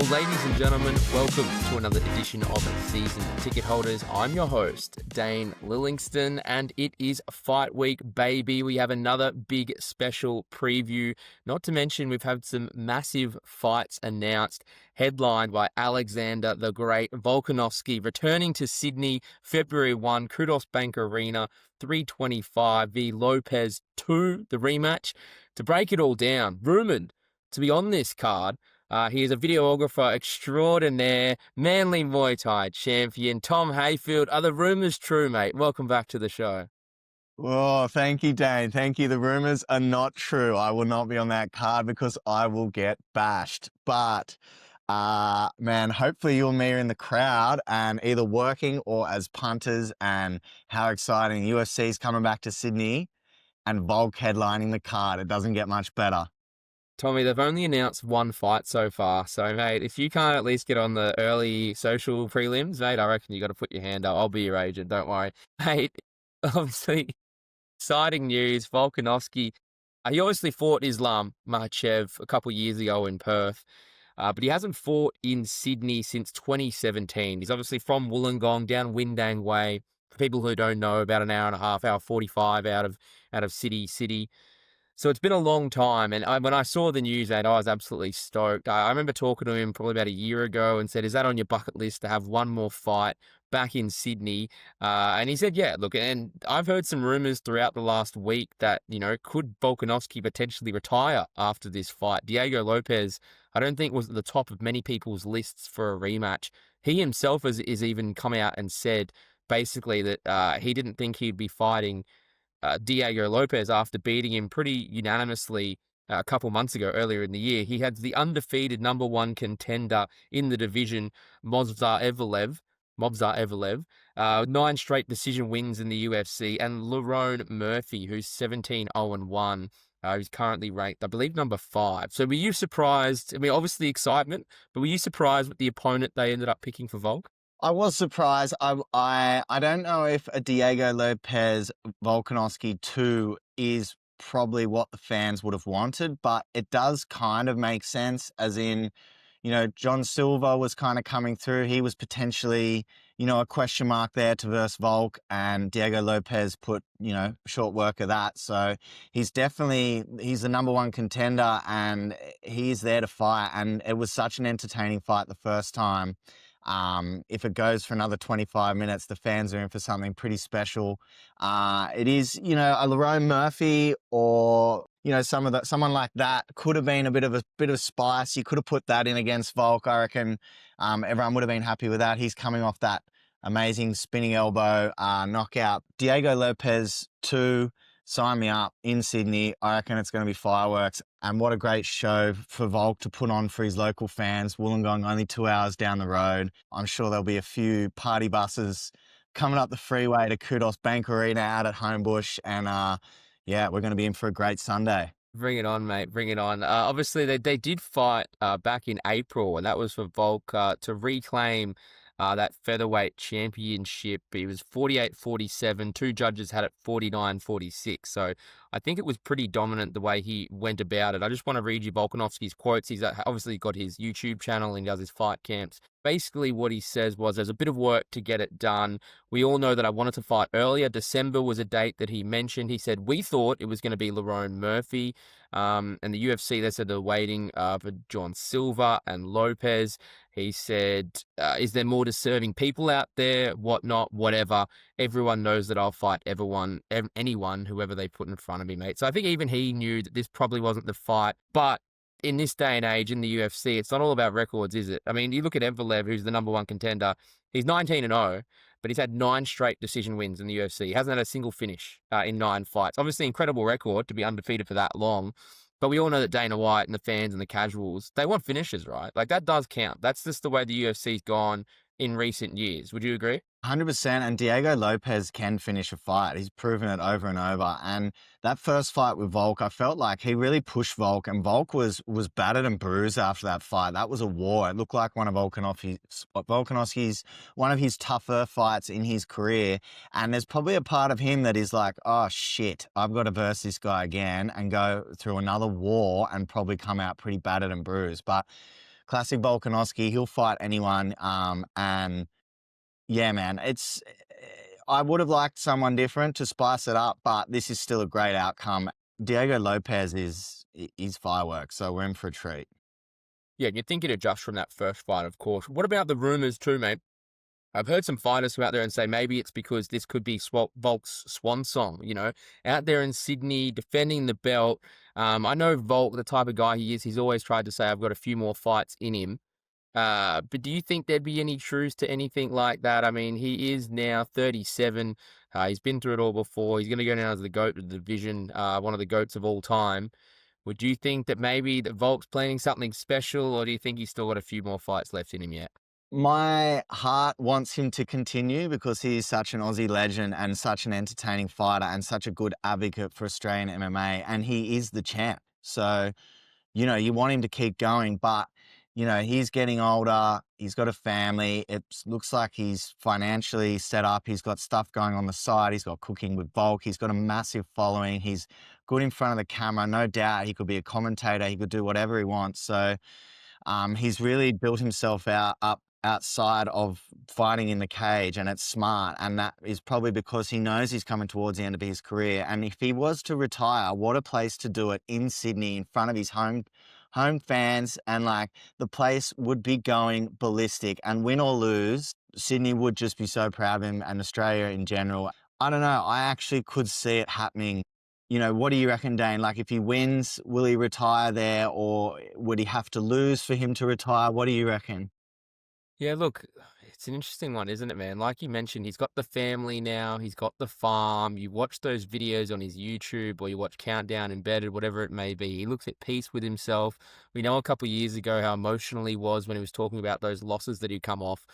Well, ladies and gentlemen, welcome to another edition of Season Ticket Holders. I'm your host, Dane Lillingstone, and it is Fight Week, baby. We have another big special preview. Not to mention, we've had some massive fights announced, headlined by Alexander the Great Volkanovski, returning to Sydney, February 1, Kudos Bank Arena, 325 v Lopes 2, the rematch. To break it all down, rumoured to be on this card, he is a videographer extraordinaire, Manly Muay Thai champion, Tom Hayfield. Are the rumours true, mate? Welcome back to the show. Oh, thank you, Dane. Thank you. The rumours are not true. I will not be on that card because I will get bashed. But, man, hopefully you and me are in the crowd and either working or as punters, and how exciting. UFC's coming back to Sydney and Volk headlining the card. It doesn't get much better. Tommy, they've only announced one fight so far. So, mate, if you can't at least get on the early social prelims, mate, I reckon you got to put your hand up. I'll be your agent. Don't worry. Mate, obviously, exciting news. Volkanovski, he obviously fought Islam Makhachev a couple of years ago in Perth, but he hasn't fought in Sydney since 2017. He's obviously from Wollongong, down Windang Way. For people who don't know, about an hour and a half, hour 45 out of City. So it's been a long time, and when I saw the news, mate, I was absolutely stoked. I remember talking to him probably about a year ago and said, is that on your bucket list to have one more fight back in Sydney? And he said, yeah, look, and I've heard some rumours throughout the last week that, could Volkanovski potentially retire after this fight? Diego Lopes, I don't think was at the top of many people's lists for a rematch. He himself is even come out and said basically that he didn't think he'd be fighting Diego Lopes after beating him pretty unanimously a couple months ago, earlier in the year. He had the undefeated number one contender in the division, Movsar Evelev, 9 straight decision wins in the UFC, and Lerone Murphy, who's 17-0-1, who's currently ranked, I believe, number 5. So were you surprised? I mean, obviously excitement, but were you surprised with the opponent they ended up picking for Volk? I was surprised. I don't know if a Diego Lopes Volkanovski 2 is probably what the fans would have wanted, but it does kind of make sense, as in, John Silva was kind of coming through. He was potentially, a question mark there to verse Volk, and Diego Lopes put, short work of that. So he's the number one contender, and he's there to fight. And it was such an entertaining fight the first time. If it goes for another 25 minutes, the fans are in for something pretty special. It is, a Lerone Murphy or, someone like that could have been a bit of spice. You could have put that in against Volk. I reckon, everyone would have been happy with that. He's coming off that amazing spinning elbow, knockout. Diego Lopes 2, sign me up, in Sydney. I reckon it's going to be fireworks. And what a great show for Volk to put on for his local fans. Wollongong, only 2 hours down the road. I'm sure there'll be a few party buses coming up the freeway to Kudos Bank Arena out at Homebush. And we're going to be in for a great Sunday. Bring it on, mate. Bring it on. Obviously, they did fight back in April, and that was for Volk to reclaim that featherweight championship. He was 48-47. 2 judges had it 49-46. So I think it was pretty dominant the way he went about it. I just want to read you Volkanovski's quotes. He's obviously got his YouTube channel and he does his fight camps. Basically what he says was, there's a bit of work to get it done. We all know that I wanted to fight earlier. December was a date that he mentioned. He said, we thought it was going to be Lerone Murphy. And the UFC, they said they're waiting for John Silva and Lopes. He said, is there more deserving people out there? Whatnot, whatever. Everyone knows that I'll fight anyone, whoever they put in front of me, mate. So I think even he knew that this probably wasn't the fight. But in this day and age in the UFC, it's not all about records, is it? I mean, you look at Evelev, who's the number one contender. He's 19-0, but he's had 9 straight decision wins in the UFC. He hasn't had a single finish in 9 fights. Obviously, incredible record to be undefeated for that long. But we all know that Dana White and the fans and the casuals, they want finishes, right? Like, that does count. That's just the way the UFC's gone in recent years. Would you agree? 100%, and Diego Lopes can finish a fight. He's proven it over and over. And that first fight with Volk, I felt like he really pushed Volk, and Volk was battered and bruised after that fight. That was a war. It looked like one of Volkanovski's one of his tougher fights in his career. And there's probably a part of him that is like, oh shit, I've got to verse this guy again and go through another war and probably come out pretty battered and bruised. But classic Volkanovski. He'll fight anyone. And yeah, man, I would have liked someone different to spice it up, but this is still a great outcome. Diego Lopes is fireworks, so we're in for a treat. Yeah, you'd think it'd adjust from that first fight, of course. What about the rumors too, mate? I've heard some fighters go out there and say maybe it's because this could be Volk's swan song, out there in Sydney defending the belt. I know Volk, the type of guy he is, he's always tried to say, I've got a few more fights in him. But do you think there'd be any truth to anything like that? I mean, he is now 37. He's been through it all before. He's going to go down as the GOAT of the division, one of the GOATs of all time. Would you think that maybe that Volk's planning something special, or do you think he's still got a few more fights left in him yet? My heart wants him to continue because he is such an Aussie legend and such an entertaining fighter and such a good advocate for Australian MMA, and he is the champ. So, you want him to keep going, but, he's getting older. He's got a family. It looks like he's financially set up. He's got stuff going on the side. He's got cooking with Volk. He's got a massive following. He's good in front of the camera. No doubt he could be a commentator. He could do whatever he wants. So, he's really built himself up outside of fighting in the cage, and it's smart. And that is probably because he knows he's coming towards the end of his career. And if he was to retire, what a place to do it in Sydney in front of his home fans, and like the place would be going ballistic. And win or lose, Sydney would just be so proud of him, and Australia in general. I don't know. I actually could see it happening. What do you reckon, Dane? Like, if he wins, will he retire there, or would he have to lose for him to retire? What do you reckon? Yeah, look, it's an interesting one, isn't it, man? Like you mentioned, he's got the family now, he's got the farm. You watch those videos on his YouTube, or you watch Countdown Embedded, whatever it may be. He looks at peace with himself. We know a couple of years ago how emotional he was when he was talking about those losses that he'd come off,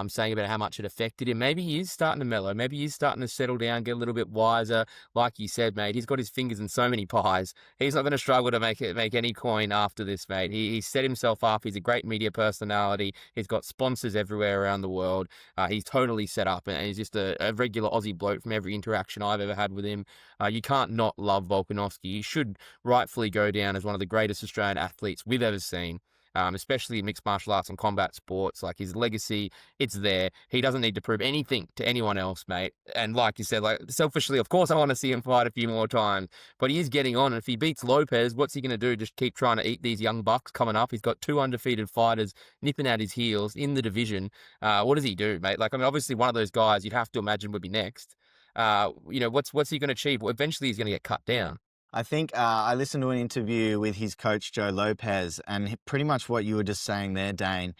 saying about how much it affected him. Maybe he is starting to mellow. Maybe he's starting to settle down, get a little bit wiser. Like you said, mate, he's got his fingers in so many pies. He's not going to struggle to make any coin after this, mate. He set himself up. He's a great media personality. He's got sponsors everywhere around the world. He's totally set up, and he's just a regular Aussie bloke from every interaction I've ever had with him. You can't not love Volkanovski. He should rightfully go down as one of the greatest Australian athletes we've ever seen. Especially in mixed martial arts and combat sports. Like, his legacy, it's there. He doesn't need to prove anything to anyone else, mate. And like you said, like, selfishly, of course, I want to see him fight a few more times, but he is getting on. And if he beats Lopes, what's he going to do? Just keep trying to eat these young bucks coming up? He's got 2 undefeated fighters nipping at his heels in the division. What does he do, mate? Like, I mean, obviously one of those guys you'd have to imagine would be next. What's he going to achieve? Well, eventually he's going to get cut down. I think I listened to an interview with his coach, Joe Lopez, and pretty much what you were just saying there, Dane.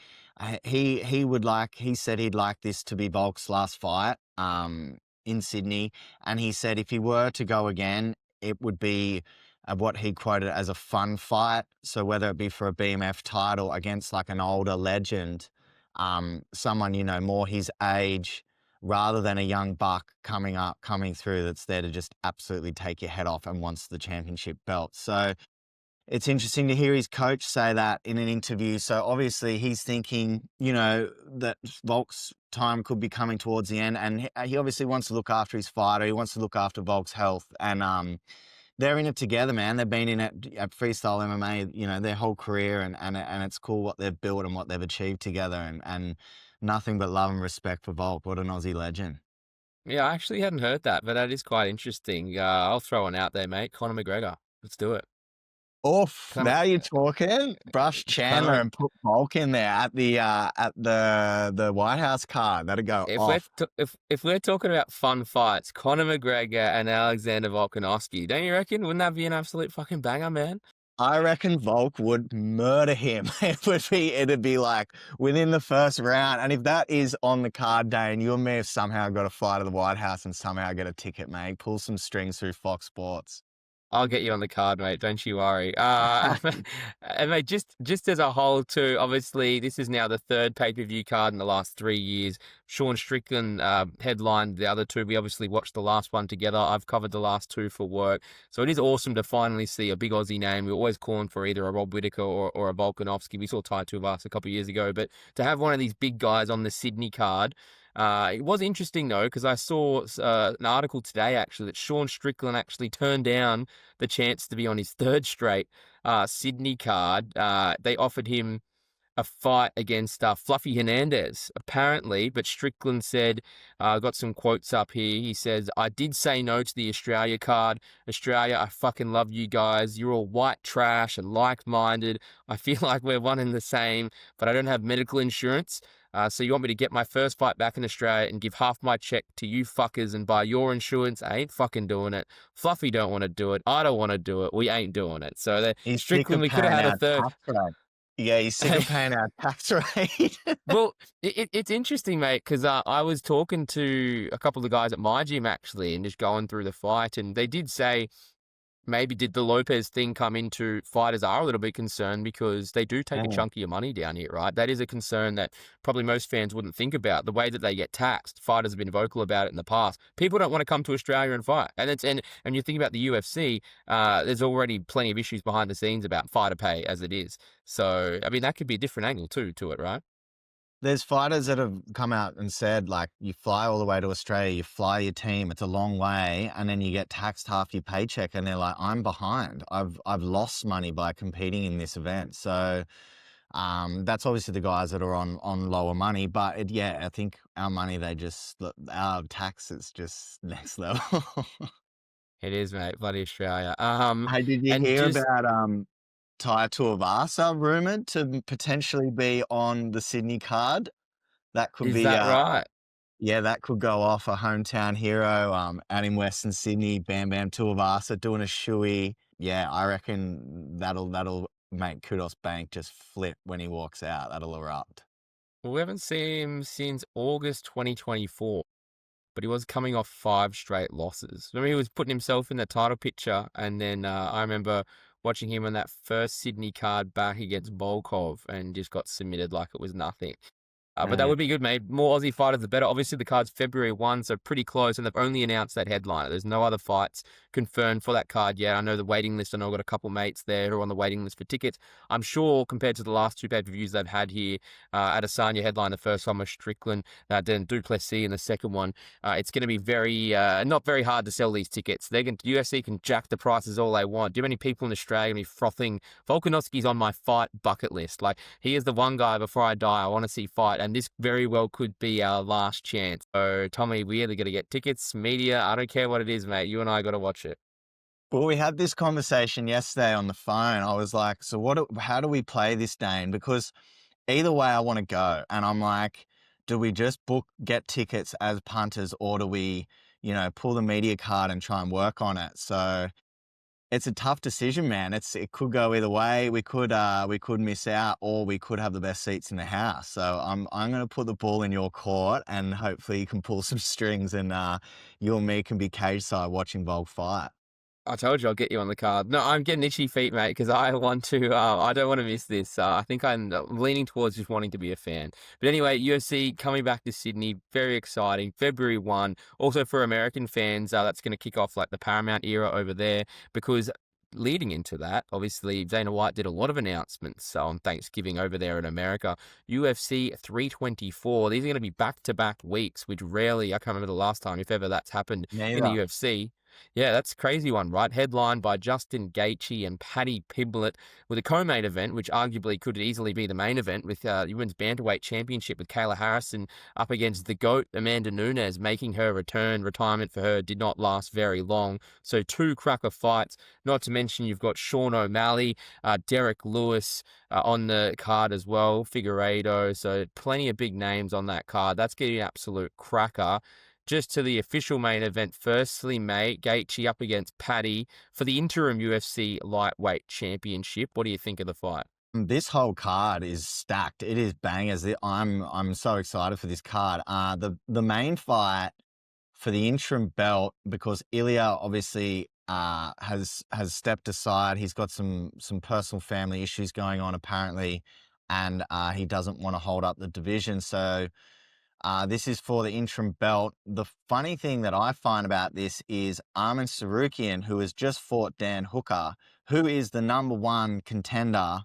He said he'd like this to be Volk's last fight in Sydney. And he said if he were to go again, it would be what he quoted as a fun fight. So whether it be for a BMF title against like an older legend, someone, more his age, rather than a young buck coming through that's there to just absolutely take your head off and wants the championship belt. So it's interesting to hear his coach say that in an interview. So obviously he's thinking, that Volk's time could be coming towards the end, and he obviously wants to look after his fighter. He wants to look after Volk's health, and they're in it together, man. They've been in it at freestyle MMA, their whole career, and it's cool what they've built and what they've achieved together, and nothing but love and respect for Volk. What an Aussie legend. Yeah, I actually hadn't heard that, but that is quite interesting. I'll throw one out there, mate. Conor McGregor. Let's do it. Oof, Conor, now you're talking. Brush Chandler Conor, and put Volk in there at the White House card. That'd go if off. if we're talking about fun fights, Conor McGregor and Alexander Volkanovski, don't you reckon? Wouldn't that be an absolute fucking banger, man? I reckon Volk would murder him. It'd be like within the first round. And if that is on the card, Dane, you and me have somehow got to fly to the White House and somehow get a ticket, mate. Pull some strings through Fox Sports. I'll get you on the card, mate. Don't you worry. And mate, just as a whole, too. Obviously, this is now the 3rd pay-per-view card in the last 3 years. Sean Strickland headlined the other 2. We obviously watched the last one together. I've covered the last 2 for work, so it is awesome to finally see a big Aussie name. We're always calling for either a Rob Whittaker or a Volkanovski. We saw Tai Tuivasa a couple of years ago, but to have one of these big guys on the Sydney card. It was interesting, though, because I saw an article today, actually, that Sean Strickland actually turned down the chance to be on his 3rd straight Sydney card. They offered him a fight against Fluffy Hernandez, apparently. But Strickland said, got some quotes up here. He says, I did say no to the Australia card. Australia, I fucking love you guys. You're all white trash and like-minded. I feel like we're one and the same, but I don't have medical insurance. So you want me to get my first fight back in Australia and give half my check to you fuckers and buy your insurance? I ain't fucking doing it. Fluffy don't want to do it. I don't want to do it. We ain't doing it. So He's sick Strickland, of we could have paying had a our third. tax rate. Yeah, he's sick of paying our tax rate. Well, it's interesting, mate, because I was talking to a couple of guys at my gym, actually, and just going through the fight, and they did say, maybe did the Lopes thing come into fighters are a little bit concerned because they do take a Mm. chunk of your money down here, right? That is a concern that probably most fans wouldn't think about. The way that they get taxed, fighters have been vocal about it in the past. People don't want to come to Australia and fight, and you think about the UFC, there's already plenty of issues behind the scenes about fighter pay as it is. So I mean that could be a different angle too to it, right? There's fighters that have come out and said, like, you fly all the way to Australia, you fly your team, it's a long way, and then you get taxed half your paycheck, and they're like, I'm behind. I've lost money by competing in this event. So that's obviously the guys that are on lower money, but yeah, I think our money, our tax is just next level. It is, mate. Bloody Australia. Hey, did you And hear just about Tai Tuivasa rumored to potentially be on the Sydney card? That could is be that right? yeah, that could go off, a hometown hero out in Western Sydney, Bam Bam Tuivasa doing a shoey. Yeah, I reckon that'll make Kudos Bank just flip when he walks out. That'll erupt. Well, we haven't seen him since August 2024, but he was coming off 5 straight losses. Remember, he was putting himself in the title picture, and then I remember watching him on that first Sydney card back against Volkov and just got submitted like it was nothing. But that Mm. would be good, mate. More Aussie fighters, the better. Obviously, the card's February 1, so pretty close, and they've only announced that headliner. There's no other fights confirmed for that card yet. I know the waiting list, I know I've got a couple mates there who are on the waiting list for tickets. I'm sure compared to the last 2 pay-per-views they've had here, Adesanya headline the first one was Strickland, then Duplessis in the second one. It's going to be very, not very hard to sell these tickets. UFC can jack the prices all they want. Do you have any people in Australia going to be frothing? Volkanovski's on my fight bucket list. Like, he is the one guy before I die I want to see fight, and this very well could be our last chance. So, Tommy, we either got to get tickets, media, I don't care what it is, mate. You and I got to watch it. Well, we had this conversation yesterday on the phone. I was like, so how do we play this, Dane? Because either way I want to go. And I'm like, do we just get tickets as punters, or do we, pull the media card and try and work on it? So it's a tough decision, man. It could go either way. We could miss out, or we could have the best seats in the house. So I'm going to put the ball in your court, and hopefully you can pull some strings, and you and me can be cage side watching Volk fight. I told you I'll get you on the card. No, I'm getting itchy feet, mate, because I want to. I don't want to miss this. I think I'm leaning towards just wanting to be a fan. But anyway, UFC coming back to Sydney, very exciting. February 1. Also for American fans, that's going to kick off like the Paramount era over there, because leading into that, obviously Dana White did a lot of announcements on Thanksgiving over there in America. UFC 324. These are going to be back-to-back weeks, which rarely, I can't remember the last time, if ever that's happened in the Neither. UFC. Yeah, that's a crazy one, right? Headlined by Justin Gaethje and Paddy Pimblett, with a co-main event, which arguably could easily be the main event, with Women's Bantamweight Championship with Kayla Harrison up against the GOAT, Amanda Nunes, making her return. Retirement for her did not last very long. So 2 cracker fights, not to mention you've got Sean O'Malley, Derek Lewis on the card as well, Figueiredo. So plenty of big names on that card. That's getting an absolute cracker. Just to the official main event, firstly, mate, Gaethje up against Paddy for the interim UFC lightweight championship. What do you think of the fight? This whole card is stacked. It is bangers. I'm so excited for this card. The main fight for the interim belt, because Ilya obviously has stepped aside. He's got some personal family issues going on apparently, and he doesn't want to hold up the division. So this is for the interim belt. The funny thing that I find about this is Arman Sarukian, who has just fought Dan Hooker, who is the #1 contender,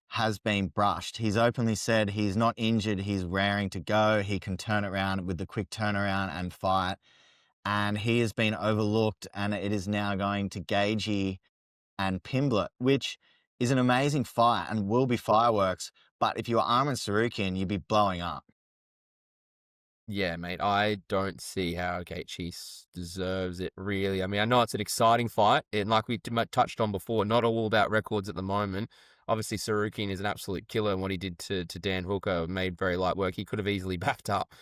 has been brushed. He's openly said he's not injured. He's raring to go. He can turn around with the quick turnaround and fight. And he has been overlooked, and it is now going to Gaethje and Pimblett, which is an amazing fight and will be fireworks. But if you were Arman Sarukian, you'd be blowing up. Yeah, mate, I don't see how Gaethje deserves it, really. I mean, I know it's an exciting fight, and like we touched on before, not all about records at the moment. Obviously, Sarukian is an absolute killer, and what he did to Dan Hooker made very light work. He could have easily backed up.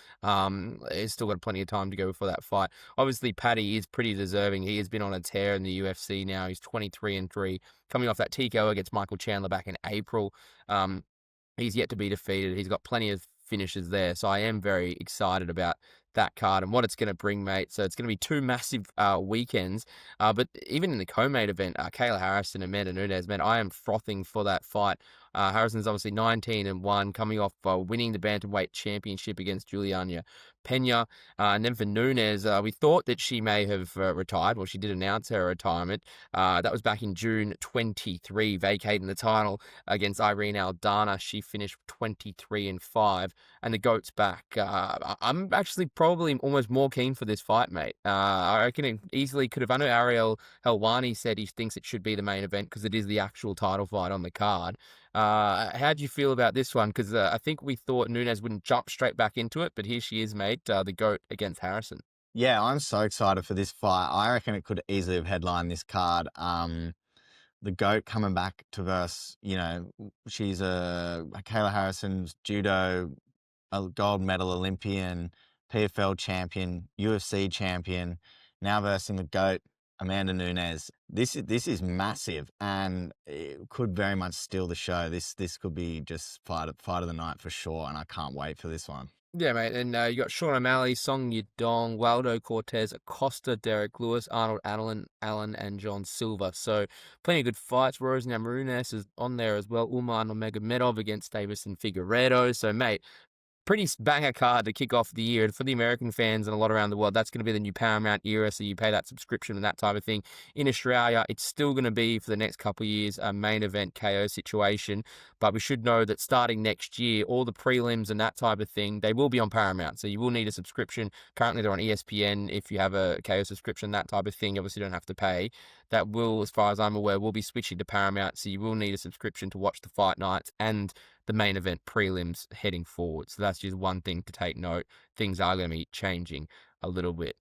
He's still got plenty of time to go before that fight. Obviously, Paddy is pretty deserving. He has been on a tear in the UFC now. He's 23-3, coming off that TKO against Michael Chandler back in April. He's yet to be defeated. He's got plenty of finishes there. So I am very excited about that card and what it's going to bring, mate. So it's going to be two massive weekends. But even in the co-main event, Kayla Harrison and Amanda Nunes, man, I am frothing for that fight. Harrison's obviously 19-1, coming off winning the bantamweight championship against Juliana Pena. And then for Nunes, we thought that she may have retired. Well, she did announce her retirement. That was back in June 23, vacating the title against Irene Aldana. She finished 23-5, and the GOAT's back. I'm actually probably almost more keen for this fight, mate. I reckon it easily could have. I know Ariel Helwani said he thinks it should be the main event because it is the actual title fight on the card. How do you feel about this one? Because I think we thought Nunes wouldn't jump straight back into it, but here she is, mate, the GOAT against Harrison. Yeah, I'm so excited for this fight. I reckon it could easily have headlined this card. The GOAT coming back to verse, she's a Kayla Harrison's judo, a gold medal Olympian, PFL champion, UFC champion, now versing the GOAT, Amanda Nunes. This is massive and it could very much steal the show. This could be just fight of the night for sure, and I can't wait for this one. Yeah, mate, and you got Sean O'Malley, Song Yadong, Waldo Cortez, Acosta, Derek Lewis, Arnold Allen, and John Silver. So plenty of good fights. Rose Namarunas is on there as well. Umar Nurmagomedov against Davison Figueiredo. So, mate, pretty banger card to kick off the year. And for the American fans and a lot around the world, that's going to be the new Paramount era. So you pay that subscription and that type of thing. In Australia, it's still going to be for the next couple of years a main event KO situation. But we should know that starting next year, all the prelims and that type of thing, they will be on Paramount. So you will need a subscription. Currently, they're on ESPN. If you have a KO subscription, that type of thing, obviously you don't have to pay. That will, as far as I'm aware, will be switching to Paramount. So you will need a subscription to watch the fight nights and the main event prelims heading forward. So that's just one thing to take note. Things are going to be changing a little bit.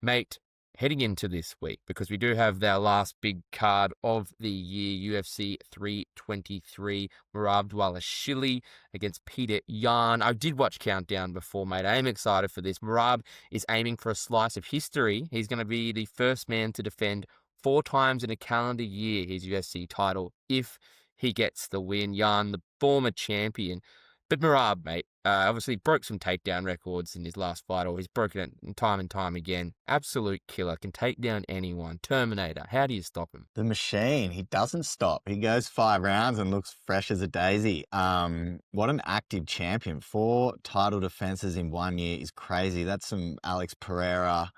Mate, heading into this week, because we do have our last big card of the year, UFC 323, Merab Dvalishvili against Petr Yan. I did watch Countdown before, mate. I am excited for this. Merab is aiming for a slice of history. He's going to be the first man to defend 4 times in a calendar year his UFC title if he gets the win. Yan, the former champion. But Merab, mate, obviously broke some takedown records in his last fight, or he's broken it time and time again. Absolute killer, can take down anyone. Terminator. How do you stop him? The machine, he doesn't stop. He goes 5 rounds and looks fresh as a daisy. What an active champion. 4 title defenses in 1 year is crazy. That's some Alex Pereira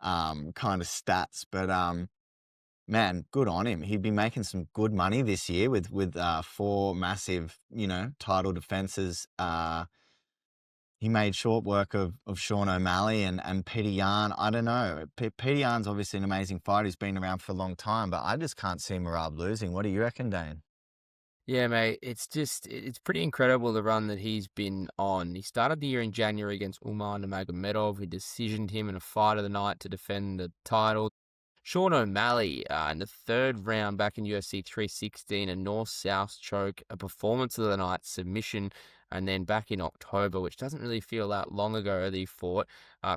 kind of stats. But man, good on him. He'd be making some good money this year with 4 massive, title defenses. He made short work of Sean O'Malley and Petr Yan. I don't know. Petr Yan's obviously an amazing fighter. He's been around for a long time, but I just can't see Merab losing. What do you reckon, Dane? Yeah, mate, it's pretty incredible the run that he's been on. He started the year in January against Umar Nurmagomedov. He decisioned him in a fight of the night to defend the title. Sean O'Malley in the 3rd round back in UFC 316, a north-south choke, a performance of the night, submission, and then back in October, which doesn't really feel that long ago that he fought,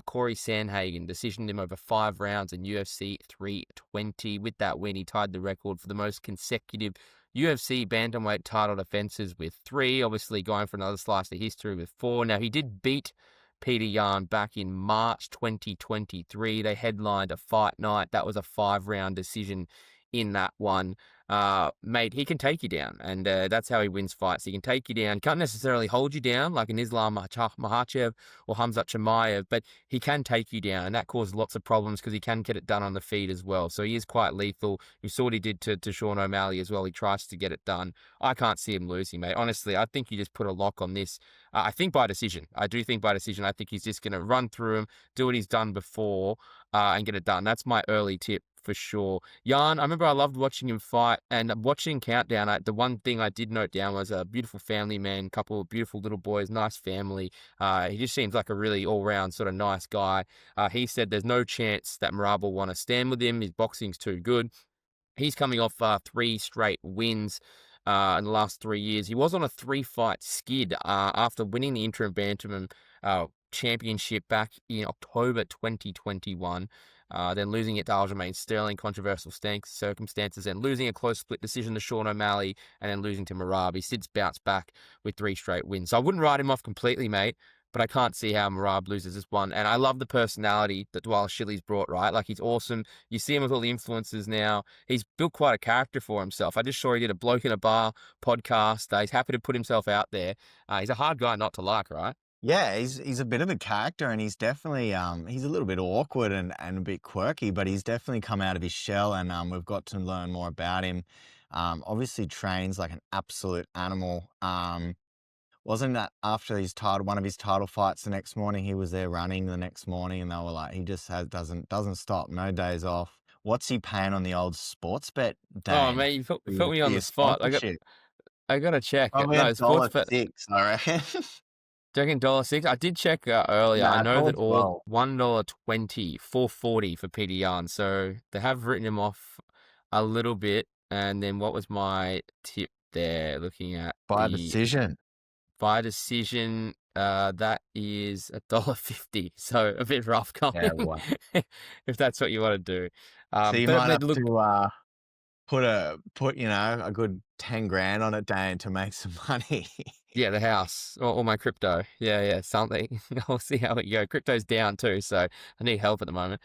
Corey Sandhagen decisioned him over 5 rounds in UFC 320. With that win, he tied the record for the most consecutive UFC bantamweight title defenses with 3, obviously going for another slice of history with 4. Now, he did beat Petr Yan back in March 2023. They headlined a fight night. That was a 5-round decision in that one. Mate, he can take you down, and that's how he wins fights. He can take you down. Can't necessarily hold you down like an Islam Makhachev or Hamzat Chimaev, but he can take you down, and that causes lots of problems because he can get it done on the feet as well. So he is quite lethal. You saw what he did to Sean O'Malley as well. He tries to get it done. I can't see him losing, mate. Honestly, I think you just put a lock on this. I think by decision. I do think by decision. I think he's just going to run through him, do what he's done before, and get it done. That's my early tip for sure. Yan, I remember I loved watching him fight, and watching Countdown, the one thing I did note down was a beautiful family man, couple of beautiful little boys, nice family. He just seems like a really all-round sort of nice guy. He said there's no chance that Merab will want to stand with him. His boxing's too good. He's coming off 3 straight wins in the last 3 years. He was on a 3-fight skid after winning the interim bantam championship back in October 2021. Then losing it to Aljamain Sterling, controversial circumstances, and losing a close split decision to Sean O'Malley, and then losing to Merab. He's since bounced back with 3 straight wins. So I wouldn't write him off completely, mate, but I can't see how Merab loses this one. And I love the personality that Dvalishvili's brought, right? Like, he's awesome. You see him with all the influences now. He's built quite a character for himself. I just saw he did a Bloke in a Bar podcast. He's happy to put himself out there. He's a hard guy not to like, right? Yeah, he's a bit of a character, and he's definitely he's a little bit awkward and a bit quirky, but he's definitely come out of his shell, and we've got to learn more about him. Obviously trains like an absolute animal. Wasn't that after one of his title fights the next morning, he was there running the next morning, and they were like, he just doesn't stop, no days off. What's he paying on the old sports bet, Oh, Dane? mate, you put me on the Your spot. sponsorship? I got to check it. Probably No, sports bet. $1.06, I reckon. Do you reckon $1.06? I did check earlier. I Nah, know that all $1.12. $1.20, 440 for Petr Yan. So they have written him off a little bit. And then what was my tip there? Looking at By the decision. by decision, that is $1.50. So a bit rough Yeah, going, well. if that's what you want to do. So you But might have look, to put a good 10 grand on it, Dane, to make some money. yeah, the house or my crypto. Yeah, something. I'll see how it go. Crypto's down too, so I need help at the moment.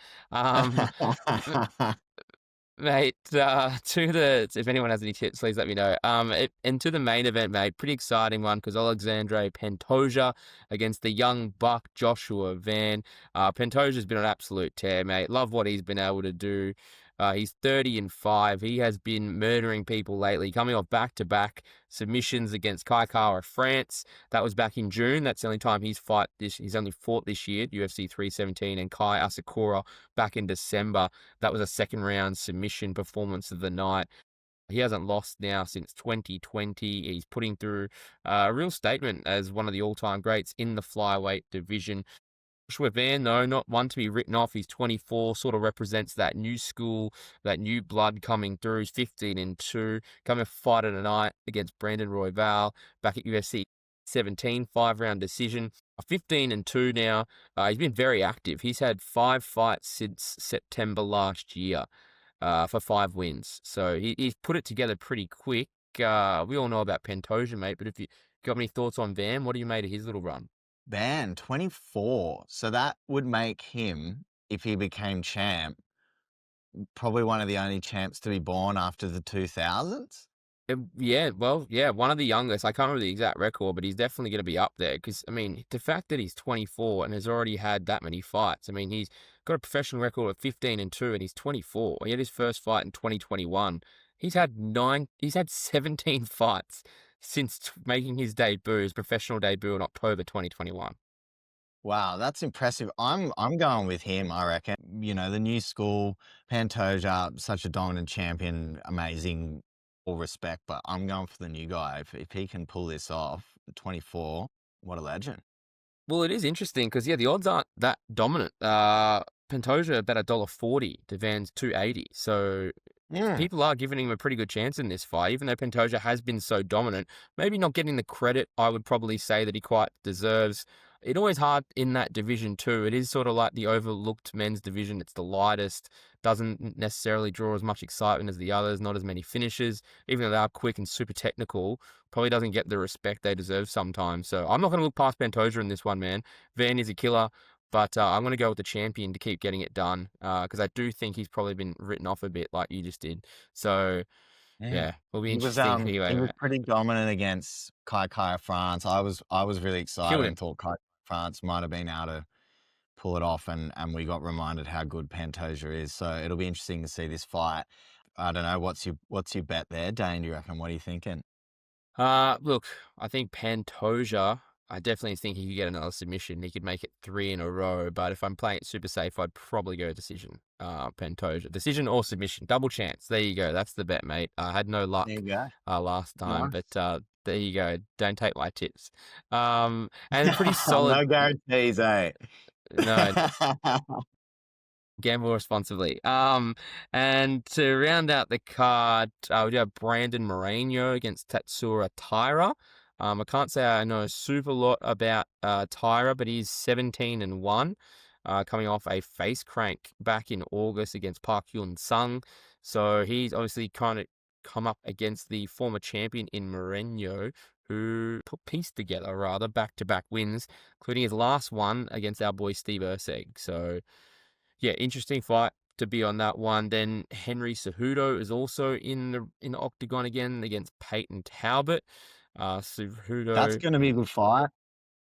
Mate, if anyone has any tips, please let me know. And to the main event, mate, pretty exciting one because Alexandre Pantoja against the young buck Joshua Van. Pantoja's been an absolute tear, mate. Love what he's been able to do. He's 30-5. He has been murdering people lately, coming off back-to-back submissions against Kai Kara France. That was back in June. That's the only time he's only fought this year, UFC 317, and Kai Asakura back in December. That was a second round submission performance of the night. He hasn't lost now since 2020. He's putting through a real statement as one of the all-time greats in the flyweight division. Joshua Van, though, not one to be written off. He's 24, sort of represents that new school, that new blood coming through. He's 15-2, coming to fight tonight against Brandon Royval back at UFC 17, 5-round decision. 15-2 now. He's been very active. He's had 5 fights since September last year for 5 wins. So he's put it together pretty quick. We all know about Pantoja, mate, but if you got any thoughts on Van, what do you make of his little run? Man, 24. So that would make him, if he became champ, probably one of the only champs to be born after the 2000s. Yeah, one of the youngest. I can't remember the exact record, but he's definitely going to be up there because, I mean, the fact that he's 24 and has already had that many fights, I mean, he's got a professional record of 15-2 and he's 24. He had his first fight in 2021. He's had 17 fights since making his professional debut in October 2021. Wow, that's impressive. I'm going with him, I reckon. You know, the new school, Pantoja, such a dominant champion, amazing, all respect, but I'm going for the new guy. If he can pull this off, 24, what a legend. Well, it is interesting because, the odds aren't that dominant. Pantoja about $1.40 to Van's $2.80. So people are giving him a pretty good chance in this fight, even though Pantoja has been so dominant. Maybe not getting the credit I would probably say that he quite deserves. It's always hard in that division too. It is sort of like the overlooked men's division. It's the lightest, doesn't necessarily draw as much excitement as the others, not as many finishes, even though they are quick and super technical, probably doesn't get the respect they deserve sometimes. So I'm not going to look past Pantoja in this one, man. Van is a killer. But I'm going to go with the champion to keep getting it done because I do think he's probably been written off a bit like you just did. So, yeah, it'll be interesting anyway. He was pretty dominant against Kai France. I was really excited and thought Kai France might have been able to pull it off, and we got reminded how good Pantoja is. So it'll be interesting to see this fight. I don't know, what's your bet there, Dane? Do you reckon? What are you thinking? Look, I think Pantoja I definitely think he could get another submission. He could make it 3 in a row. But if I'm playing it super safe, I'd probably go decision. Pantoja. Decision or submission. Double chance. There you go. That's the bet, mate. I had no luck There you go. last time, Nice. but there you go. Don't take my tips. And pretty solid. No guarantees, eh? No, gamble responsibly. And to round out the card, we do have Brandon Moreno against Tatsura Taira. I can't say I know a super lot about Taira, but he's 17-1, coming off a face crank back in August against Park Yun Sung. So he's obviously kind of come up against the former champion in Moreno, who pieced together rather back-to-back wins, including his last one against our boy Steve Erceg. So yeah, interesting fight to be on that one. Then Henry Cejudo is also in the octagon again against Peyton Talbot. That's Cejudo, going to be a good fight.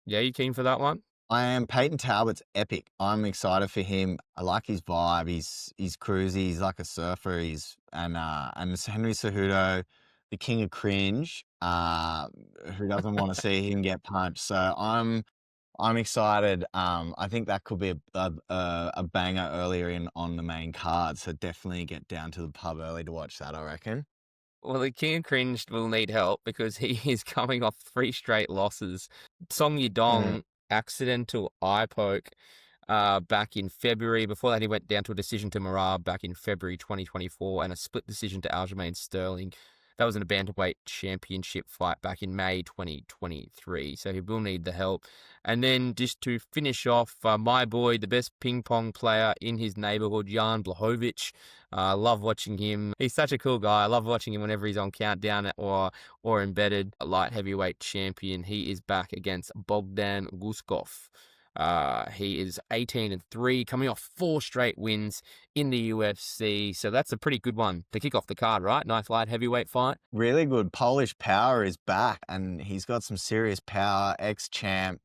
yeah, you keen for that one? I am. Peyton Talbot's epic. I'm excited for him. I like his vibe. He's cruisy. He's like a surfer. And it's Henry Cejudo, the king of cringe, who doesn't want to see him get punched. So I'm excited. I think that could be a banger earlier on the main card. So definitely get down to the pub early to watch that, I reckon. Well, the King of Cringe will need help because he is coming off 3 straight losses. Song Mm. Yidong, accidental eye poke back in February. Before that, he went down to a decision to Merab back in February 2024 and a split decision to Aljamain Sterling. That was in a bantamweight championship fight back in May 2023. So he will need the help. And then just to finish off, my boy, the best ping pong player in his neighborhood, Jan Blachowicz. I love watching him. He's such a cool guy. I love watching him whenever he's on Countdown or Embedded. A light heavyweight champion. He is back against Bogdan Guskov. He is 18-3, coming off 4 straight wins in the UFC. So that's a pretty good one to kick off the card, right? Nice light heavyweight fight. Really good. Polish power is back, and he's got some serious power. Ex-champ.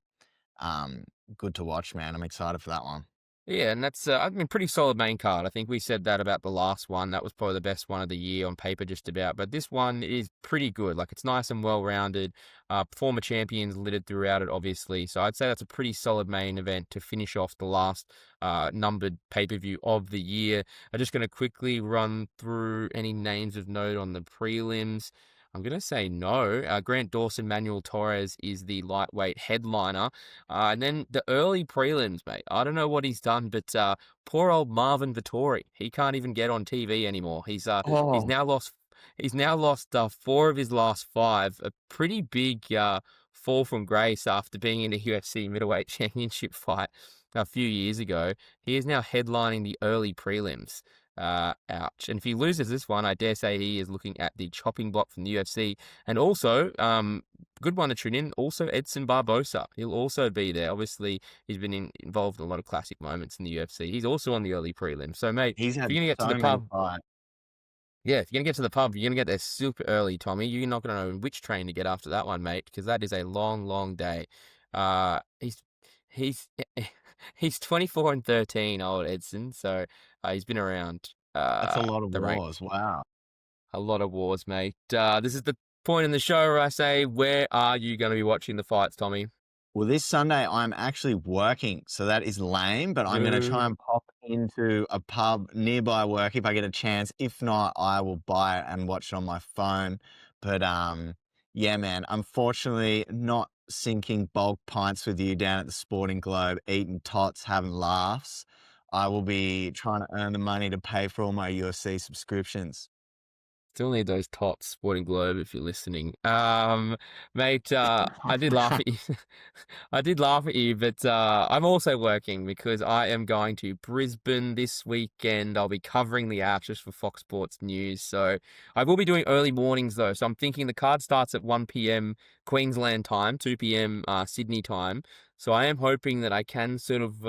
Good to watch, man. I'm excited for that one. Yeah, and that's, I mean, pretty solid main card. I think we said that about the last one. That was probably the best one of the year on paper, just about. But this one is pretty good. Like, it's nice and well-rounded. Former champions littered throughout it, obviously. So I'd say that's a pretty solid main event to finish off the last numbered pay-per-view of the year. I'm just going to quickly run through any names of note on the prelims. I'm going to say no. Grant Dawson, Manuel Torres is the lightweight headliner. And then the early prelims, mate. I don't know what he's done, but poor old Marvin Vettori. He can't even get on TV anymore. He's now lost. He's now lost 4 of his last 5. A pretty big fall from grace after being in a UFC middleweight championship fight a few years ago. He is now headlining the early prelims. Ouch. And if he loses this one, I dare say he is looking at the chopping block from the UFC. And also, good one to tune in, also Edson Barbosa. He'll also be there. Obviously, he's been involved in a lot of classic moments in the UFC. He's also on the early prelim. So, mate, He's if had you're going to get so to the many pub, fights. yeah, if you're going to get to the pub, you're going to get there super early, Tommy. You're not going to know which train to get after that one, mate, because that is a long, long day. He's he's 24-13, old Edson. So he's been around That's a lot of the rank. wars. Wow. A lot of wars, mate. This is the point in the show where I say, where are you going to be watching the fights, Tommy? Well, this Sunday I'm actually working, so that is lame, but I'm going to try and pop into a pub nearby work if I get a chance. If not, I will buy it and watch it on my phone. But yeah, man, unfortunately not sinking bulk pints with you down at the Sporting Globe, eating tots, having laughs. I will be trying to earn the money to pay for all my UFC subscriptions. Still need those tots, Sporting Globe, if you're listening. Mate, I did laugh at you. I did laugh at you, but I'm also working because I am going to Brisbane this weekend. I'll be covering the Archers for Fox Sports News. So I will be doing early mornings, though. So I'm thinking the card starts at 1 p.m. Queensland time, 2 p.m. Sydney time. So I am hoping that I can sort of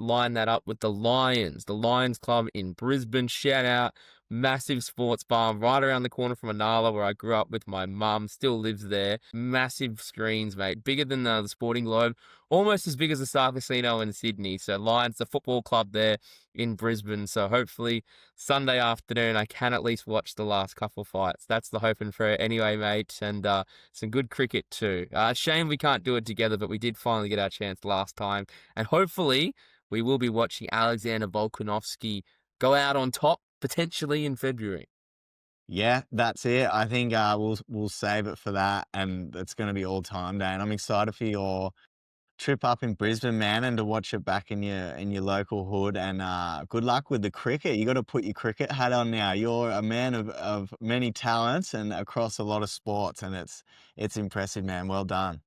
line that up with the Lions Club in Brisbane. Shout out massive sports bar right around the corner from Anala, where I grew up with my mum, still lives there. Massive screens, mate, bigger than the Sporting Globe, almost as big as the Star Casino in Sydney. So Lions, the football club there in Brisbane. So hopefully Sunday afternoon, I can at least watch the last couple fights. That's the hope and prayer anyway, mate. And some good cricket too. Shame we can't do it together, but we did finally get our chance last time. And hopefully we will be watching Alexander Volkanovski go out on top, potentially in February. Yeah, that's it. I think we'll save it for that, and it's going to be all time day. And I'm excited for your trip up in Brisbane, man, and to watch it back in your local hood. And good luck with the cricket. You got to put your cricket hat on now. You're a man of many talents and across a lot of sports, and it's impressive, man. Well done.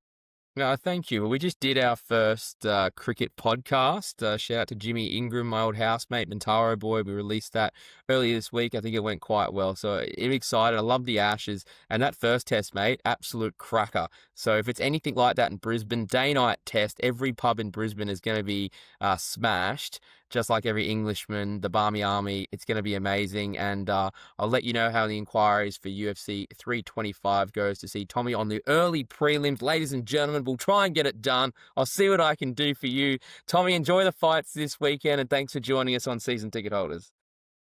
No, thank you. Well, we just did our first cricket podcast. Shout out to Jimmy Ingram, my old housemate, Mintaro boy. We released that earlier this week. I think it went quite well. So I'm excited. I love the Ashes. And that first test, mate, absolute cracker. So if it's anything like that in Brisbane, day night test, every pub in Brisbane is going to be smashed. Just like every Englishman, the Barmy Army, it's going to be amazing. And I'll let you know how the inquiries for UFC 325 goes to see Tommy on the early prelims. Ladies and gentlemen, we'll try and get it done. I'll see what I can do for you. Tommy, enjoy the fights this weekend, and thanks for joining us on Season Ticket Holders.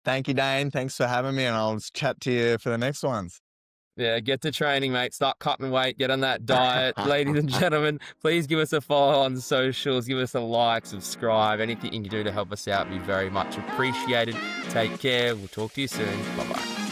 Thank you, Dane. Thanks for having me, and I'll chat to you for the next ones. Yeah, get to training, mate. Start cutting weight. Get on that diet. Ladies and gentlemen, please give us a follow on socials. Give us a like, subscribe. Anything you can do to help us out would be very much appreciated. Take care. We'll talk to you soon. Bye-bye.